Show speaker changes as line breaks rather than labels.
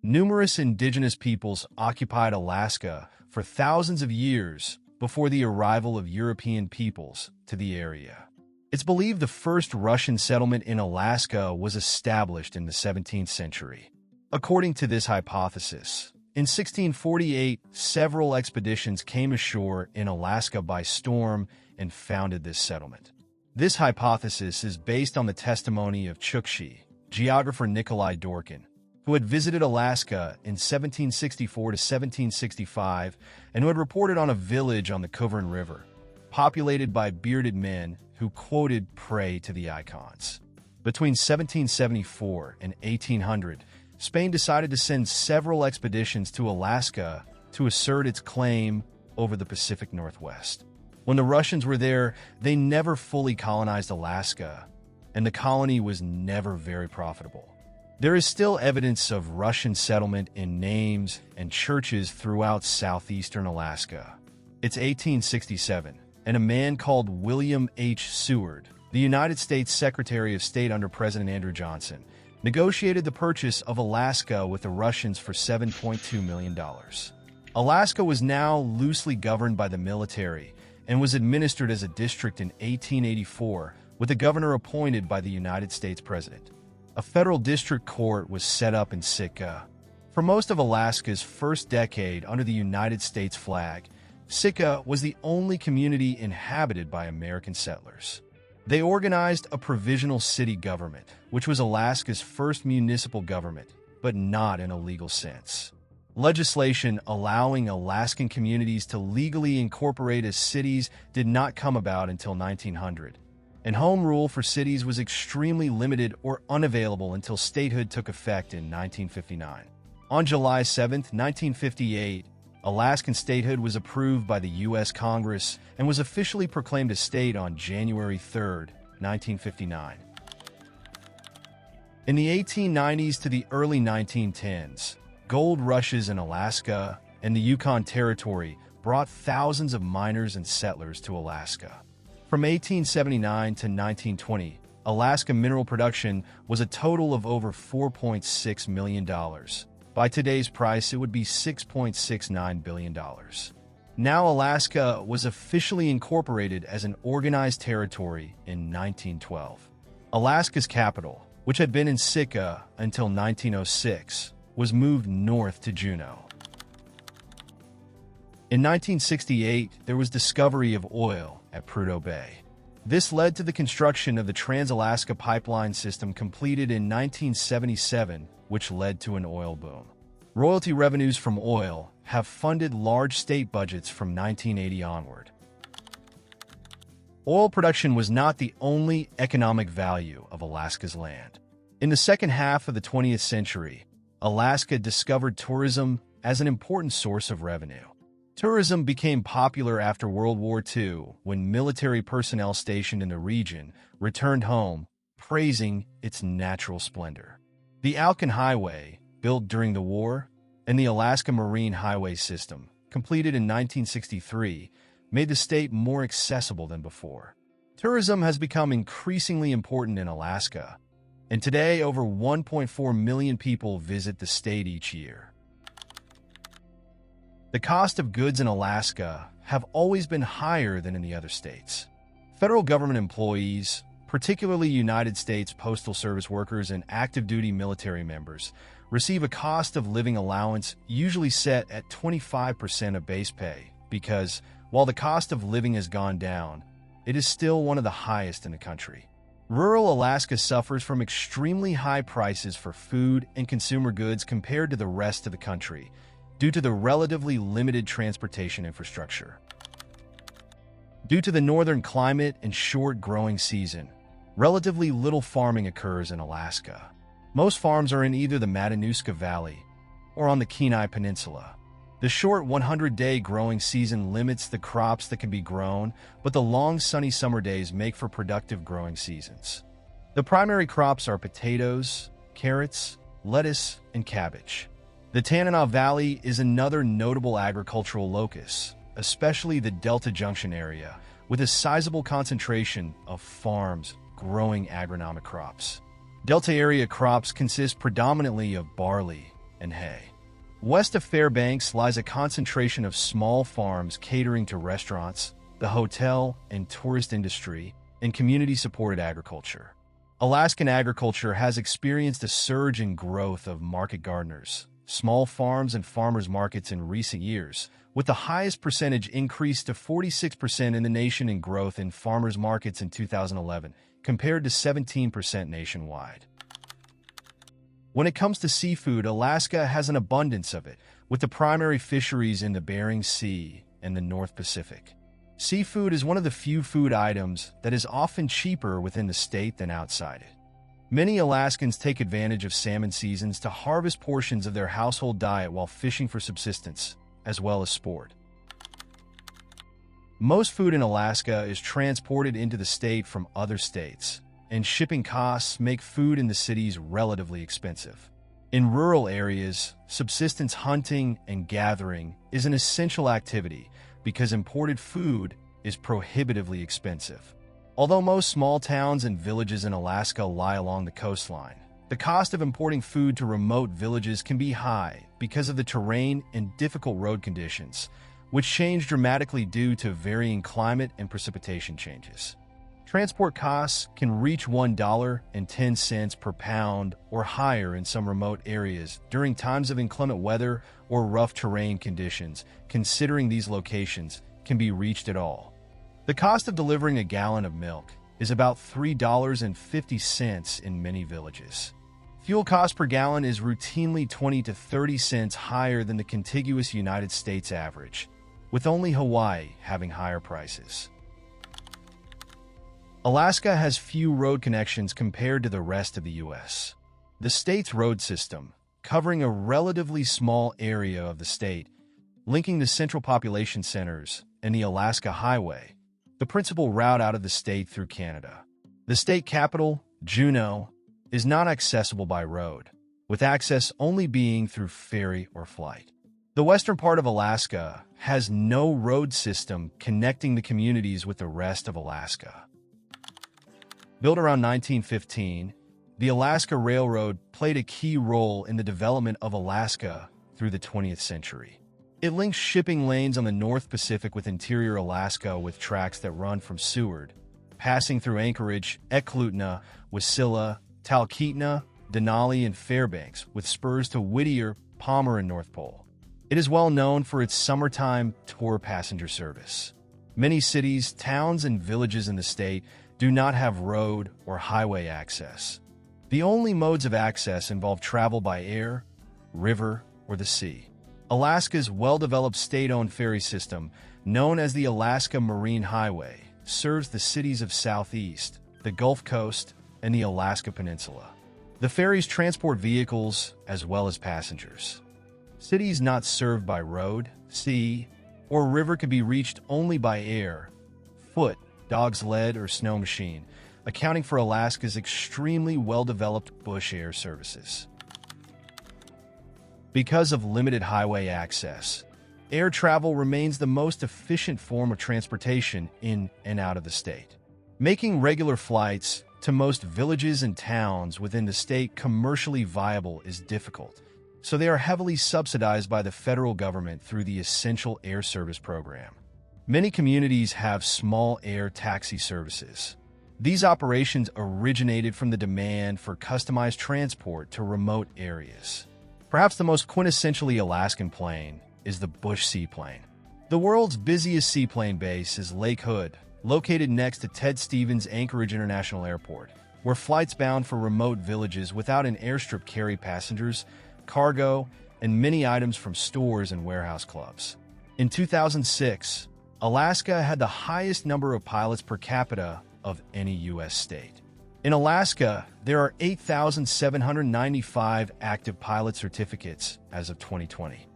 Numerous indigenous peoples occupied Alaska for thousands of years before the arrival of European peoples to the area. It's believed the first Russian settlement in Alaska was established in the 17th century. According to this hypothesis, in 1648, several expeditions came ashore in Alaska by storm and founded this settlement. This hypothesis is based on the testimony of Chukchi geographer Nikolai Dworkin, who had visited Alaska in 1764 to 1765 and who had reported on a village on the Kuvern River, populated by bearded men who quoted "pray to the icons." Between 1774 and 1800, Spain decided to send several expeditions to Alaska to assert its claim over the Pacific Northwest. When the Russians were there, they never fully colonized Alaska, and the colony was never very profitable. There is still evidence of Russian settlement in names and churches throughout southeastern Alaska. It's 1867, and a man called William H. Seward, the United States Secretary of State under President Andrew Johnson, negotiated the purchase of Alaska with the Russians for $7.2 million. Alaska was now loosely governed by the military and was administered as a district in 1884 with a governor appointed by the United States President. A federal district court was set up in Sitka. For most of Alaska's first decade under the United States flag, Sitka was the only community inhabited by American settlers. They organized a provisional city government, which was Alaska's first municipal government, but not in a legal sense. Legislation allowing Alaskan communities to legally incorporate as cities did not come about until 1900, and home rule for cities was extremely limited or unavailable until statehood took effect in 1959. On July 7, 1958, Alaskan statehood was approved by the U.S. Congress and was officially proclaimed a state on January 3, 1959. In the 1890s to the early 1910s, gold rushes in Alaska and the Yukon Territory brought thousands of miners and settlers to Alaska. From 1879 to 1920, Alaska mineral production was a total of over $4.6 million. By today's price, it would be $6.69 billion. Now Alaska was officially incorporated as an organized territory in 1912. Alaska's capital, which had been in Sitka until 1906, was moved north to Juneau. In 1968, there was discovery of oil at Prudhoe Bay. This led to the construction of the Trans-Alaska Pipeline System completed in 1977, which led to an oil boom. Royalty revenues from oil have funded large state budgets from 1980 onward. Oil production was not the only economic value of Alaska's land. In the second half of the 20th century, Alaska discovered tourism as an important source of revenue. Tourism became popular after World War II when military personnel stationed in the region returned home, praising its natural splendor. The Alcan Highway, built during the war, and the Alaska Marine Highway System, completed in 1963, made the state more accessible than before. Tourism has become increasingly important in Alaska, and today over 1.4 million people visit the state each year. The cost of goods in Alaska have always been higher than in the other states. Federal government employees, particularly United States Postal Service workers and active-duty military members, receive a cost of living allowance usually set at 25% of base pay because, while the cost of living has gone down, it is still one of the highest in the country. Rural Alaska suffers from extremely high prices for food and consumer goods compared to the rest of the country, due to the relatively limited transportation infrastructure. Due to the northern climate and short growing season, relatively little farming occurs in Alaska. Most farms are in either the Matanuska Valley or on the Kenai Peninsula. The short 100-day growing season limits the crops that can be grown, but the long sunny summer days make for productive growing seasons. The primary crops are potatoes, carrots, lettuce, and cabbage. The Tanana Valley is another notable agricultural locus, especially the Delta Junction area, with a sizable concentration of farms growing agronomic crops. Delta area crops consist predominantly of barley, and hay. West of Fairbanks lies a concentration of small farms catering to restaurants, the hotel and tourist industry, and community-supported agriculture. Alaskan agriculture has experienced a surge in growth of market gardeners, small farms, and farmers markets in recent years, with the highest percentage increase to 46% in the nation in growth in farmers markets in 2011, compared to 17% nationwide. When it comes to seafood, Alaska has an abundance of it, with the primary fisheries in the Bering Sea and the North Pacific. Seafood is one of the few food items that is often cheaper within the state than outside it. Many Alaskans take advantage of salmon seasons to harvest portions of their household diet while fishing for subsistence, as well as sport. Most food in Alaska is transported into the state from other states, and shipping costs make food in the cities relatively expensive. In rural areas, subsistence hunting and gathering is an essential activity because imported food is prohibitively expensive. Although most small towns and villages in Alaska lie along the coastline, the cost of importing food to remote villages can be high because of the terrain and difficult road conditions, which change dramatically due to varying climate and precipitation changes. Transport costs can reach $1.10 per pound or higher in some remote areas during times of inclement weather or rough terrain conditions. Considering these locations can be reached at all. The cost of delivering a gallon of milk is about $3.50 in many villages. Fuel cost per gallon is routinely 20 to 30 cents higher than the contiguous United States average, with only Hawaii having higher prices. Alaska has few road connections compared to the rest of the U.S. The state's road system, covering a relatively small area of the state, linking the central population centers and the Alaska Highway, the principal route out of the state through Canada. The state capital, Juneau, is not accessible by road, with access only being through ferry or flight. The western part of Alaska has no road system connecting the communities with the rest of Alaska. Built around 1915, the Alaska Railroad played a key role in the development of Alaska through the 20th century. It links shipping lanes on the North Pacific with interior Alaska with tracks that run from Seward, passing through Anchorage, Eklutna, Wasilla, Talkeetna, Denali, and Fairbanks, with spurs to Whittier, Palmer, and North Pole. It is well known for its summertime tour passenger service. Many cities, towns, and villages in the state do not have road or highway access. The only modes of access involve travel by air, river, or the sea. Alaska's well-developed state-owned ferry system, known as the Alaska Marine Highway, serves the cities of Southeast, the Gulf Coast, and the Alaska Peninsula. The ferries transport vehicles as well as passengers. Cities not served by road, sea, or river can be reached only by air, foot, dog's sled, or snow machine, accounting for Alaska's extremely well-developed bush air services. Because of limited highway access, air travel remains the most efficient form of transportation in and out of the state. Making regular flights to most villages and towns within the state commercially viable is difficult, so they are heavily subsidized by the federal government through the Essential Air Service program. Many communities have small air taxi services. These operations originated from the demand for customized transport to remote areas. Perhaps the most quintessentially Alaskan plane is the Bush Seaplane. The world's busiest seaplane base is Lake Hood, located next to Ted Stevens Anchorage International Airport, where flights bound for remote villages without an airstrip carry passengers, cargo, and many items from stores and warehouse clubs. In 2006, Alaska had the highest number of pilots per capita of any U.S. state. In Alaska, there are 8,795 active pilot certificates as of 2020.